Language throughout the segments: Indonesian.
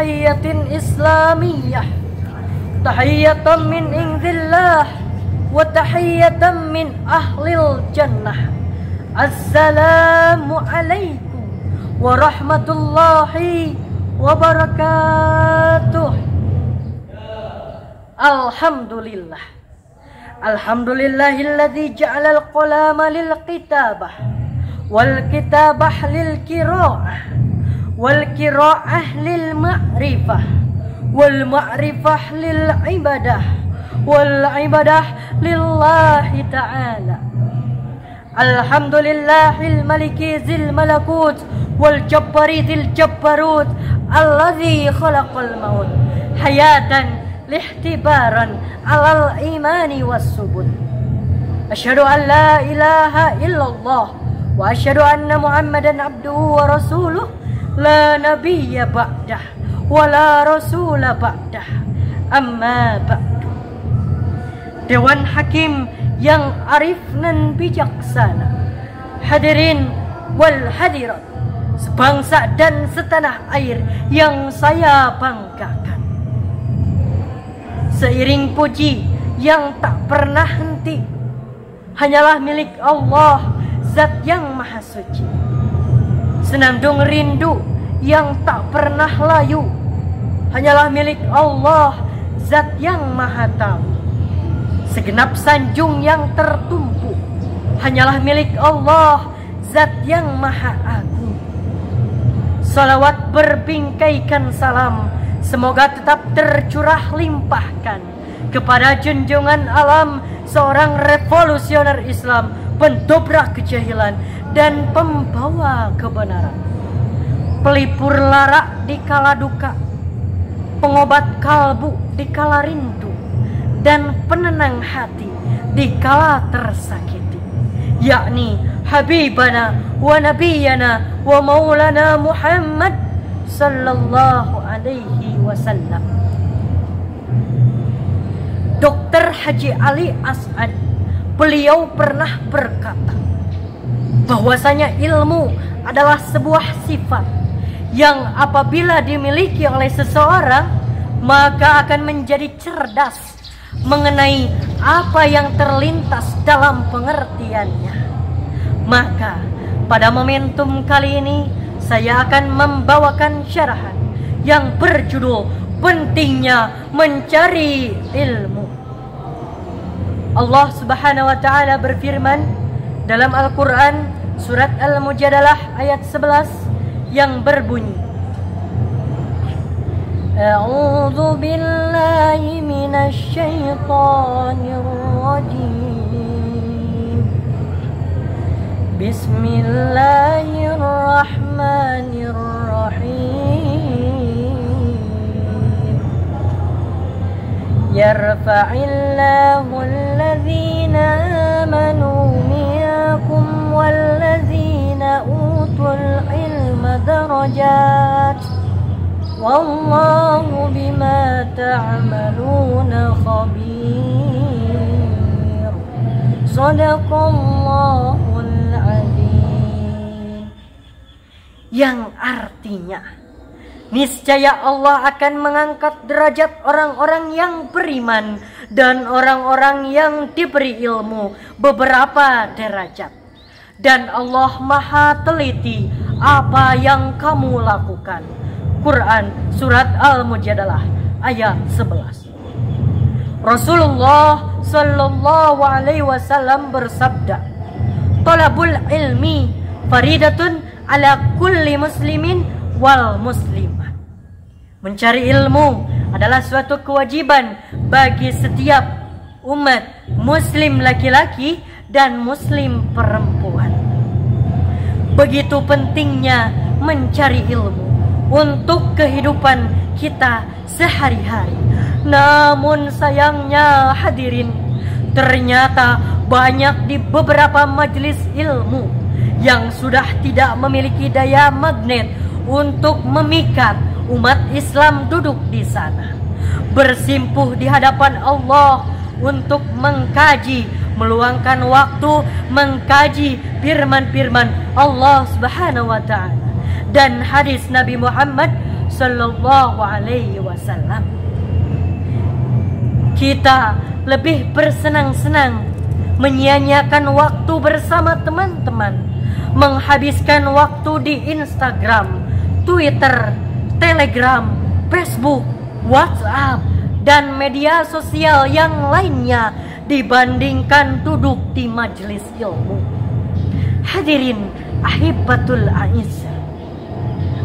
tahiyyatin islamiyah, tahiyyatan min indillah wa tahiyyatan min ahlil jannah. Assalamu alaikum warahmatullahi wabarakatuh. Alhamdulillah. Alhamdulillahilladzi ja'ala al-qalama lil kitabah wal kitabah lil qiraah wal qiraah lil ma'rifah wal ma'rifah lil ibadah wal ibadah lillahi ta'ala. Alhamdulillahil maliki zil malakut wal jabbari zil jabbarut alladzi khalaqal maut hayatan lihtibaran alal imani was subut. Asyhadu an la ilaha illallah wa asyhadu anna Muhammadan abduhu wa rasuluh la nabiyya ba'dah wa la rasula ba'dah. Amma ba'du. Dewan Hakim yang arif dan bijaksana, hadirin wal hadirat, sebangsa dan setanah air yang saya banggakan. Seiring puji yang tak pernah henti hanyalah milik Allah, Zat yang Maha Suci. Senandung rindu yang tak pernah layu hanyalah milik Allah, Zat yang Maha Tahu. Segenap sanjung yang tertumpu hanyalah milik Allah, Zat yang Maha Agung. Salawat berbingkaikan salam semoga tetap tercurah limpahkan kepada junjungan alam, seorang revolusioner Islam, pendobrak kejahilan dan pembawa kebenaran, pelipur lara di kala duka, pengobat kalbu di kala rindu, dan penenang hati di kala tersakiti, yakni Habibana wa Nabiyana wa Maulana Muhammad sallallahu alaihi wasallam. Dr. Haji Ali As'ad, beliau pernah berkata bahwasanya ilmu adalah sebuah sifat yang apabila dimiliki oleh seseorang maka akan menjadi cerdas mengenai apa yang terlintas dalam pengertiannya. Maka pada momentum kali ini saya akan membawakan syarahan yang berjudul pentingnya mencari ilmu. Allah Subhanahu wa taala berfirman dalam Al-Qur'an surat Al-Mujadalah ayat 11 yang berbunyi, A'udzu billahi minasy syaithanir rajim. Bismillahirrahmanirrahim. Yarfa'illahu alladhina amanu minkum walladzina utul ilma darajat. Wallahu bima ta'maluna khabir. Shadaqallahul azim. Yang artinya niscaya Allah akan mengangkat derajat orang-orang yang beriman dan orang-orang yang diberi ilmu beberapa derajat. Dan Allah Maha teliti apa yang kamu lakukan. Quran surat Al-Mujadalah ayat 11. Rasulullah sallallahu alaihi wasallam bersabda, "Talabul ilmi faridatun ala kulli muslimin wal muslimah." Mencari ilmu adalah suatu kewajiban bagi setiap umat muslim laki-laki dan muslim perempuan. Begitu pentingnya mencari ilmu untuk kehidupan kita sehari-hari. Namun sayangnya hadirin, ternyata banyak di beberapa majelis ilmu yang sudah tidak memiliki daya magnet untuk memikat umat Islam duduk di sana, bersimpuh di hadapan Allah untuk mengkaji, meluangkan waktu mengkaji firman-firman Allah Subhanahu wa taala dan hadis Nabi Muhammad Sallallahu Alaihi Wasallam. Kita lebih bersenang-senang menyia-nyiakan waktu bersama teman-teman, menghabiskan waktu di Instagram, Twitter, Telegram, Facebook, WhatsApp, dan media sosial yang lainnya dibandingkan duduk di majelis ilmu. Hadirin ahibbatul a'izzah,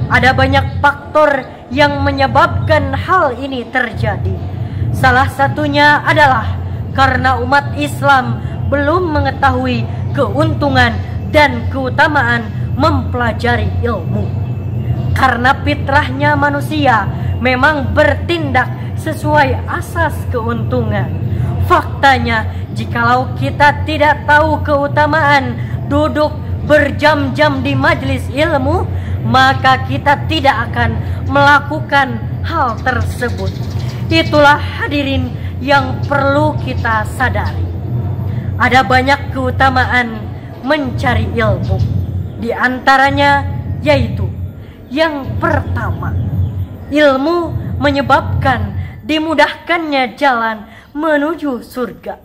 ada banyak faktor yang menyebabkan hal ini terjadi. Salah satunya adalah karena umat Islam belum mengetahui keuntungan dan keutamaan mempelajari ilmu. Karena fitrahnya manusia memang bertindak sesuai asas keuntungan. Faktanya, jikalau kita tidak tahu keutamaan duduk berjam-jam di majelis ilmu, maka kita tidak akan melakukan hal tersebut. Itulah hadirin yang perlu kita sadari. Ada banyak keutamaan mencari ilmu. Di antaranya yaitu yang pertama, ilmu menyebabkan dimudahkannya jalan menuju surga.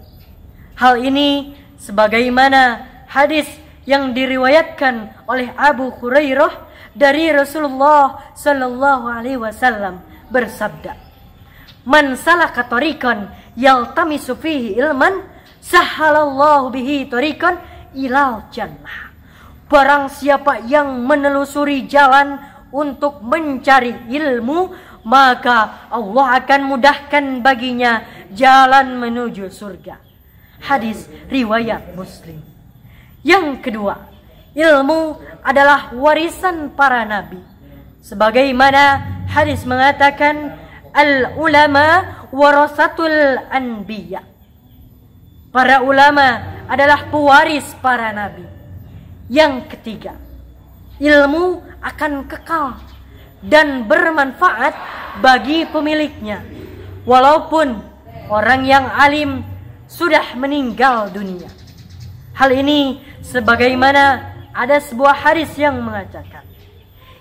Hal ini sebagaimana hadis yang diriwayatkan oleh Abu Hurairah dari Rasulullah Sallallahu Alaihi Wasallam bersabda, "Man salaka tariqan yaltamisu fihi ilman, sahhalallahu bihi tariqan ilal jannah." Barang siapa yang menelusuri jalan untuk mencari ilmu, maka Allah akan mudahkan baginya jalan menuju surga. Hadis riwayat Muslim. Yang kedua, ilmu adalah warisan para nabi. Sebagaimana hadis mengatakan, al-ulama warasatul anbiya. Para ulama adalah pewaris para nabi. Yang ketiga, ilmu akan kekal dan bermanfaat bagi pemiliknya, walaupun orang yang alim sudah meninggal dunia. Hal ini sebagaimana ada sebuah hadis yang mengatakan,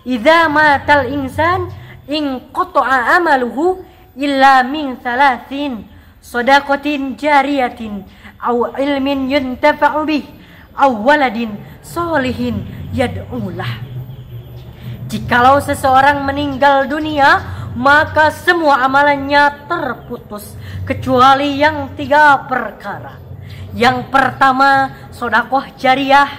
"Idza matal insan in qata'a amaluhu illa min thalathin, shadaqatin jariyatin aw ilmin yuntafa'u bih aw waladin sholihin yad'ulah." Jikalau seseorang meninggal dunia, maka semua amalannya terputus kecuali yang 3 perkara. Yang pertama, sedekah jariyah.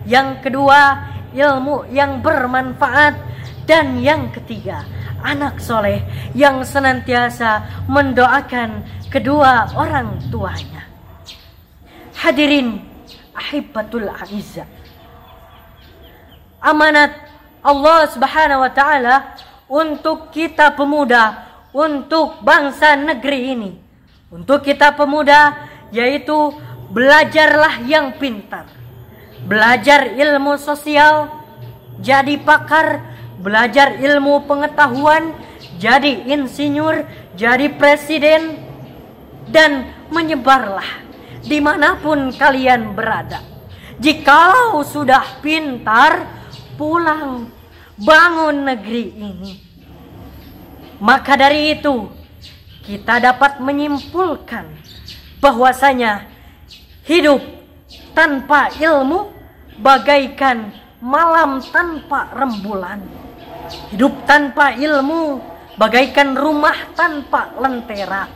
Yang kedua, ilmu yang bermanfaat. Dan yang ketiga, anak soleh yang senantiasa mendoakan kedua orang tuanya. Hadirin ahibbatul a'izzah, amanat Allah Subhanahu wa taala untuk kita pemuda, untuk bangsa negeri ini, untuk kita pemuda, yaitu belajarlah yang pintar, belajar ilmu sosial, jadi pakar, belajar ilmu pengetahuan, jadi insinyur, jadi presiden, dan menyebarlah dimanapun kalian berada. Jikalau sudah pintar, pulang, bangun negeri ini. Maka dari itu, kita dapat menyimpulkan bahwasanya hidup tanpa ilmu bagaikan malam tanpa rembulan. Hidup tanpa ilmu bagaikan rumah tanpa lentera.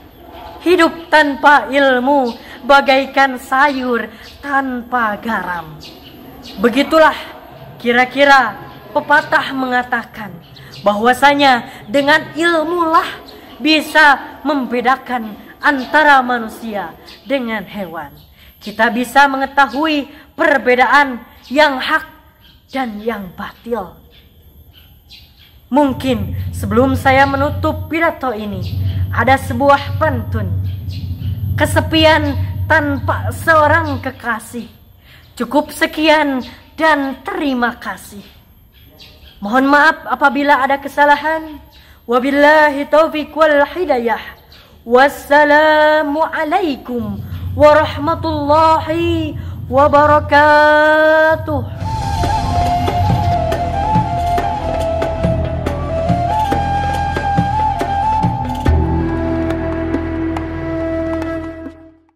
Hidup tanpa ilmu bagaikan sayur tanpa garam. Begitulah kira-kira pepatah mengatakan bahwasanya dengan ilmulah bisa membedakan antara manusia dengan hewan. Kita bisa mengetahui perbedaan yang hak dan yang batil. Mungkin sebelum saya menutup pidato ini, ada sebuah pantun. Kesepian tanpa seorang kekasih. Cukup sekian dan terima kasih. Mohon maaf apabila ada kesalahan. Wabillahi taufiq wal hidayah. Wassalamualaikum warahmatullahi wabarakatuh.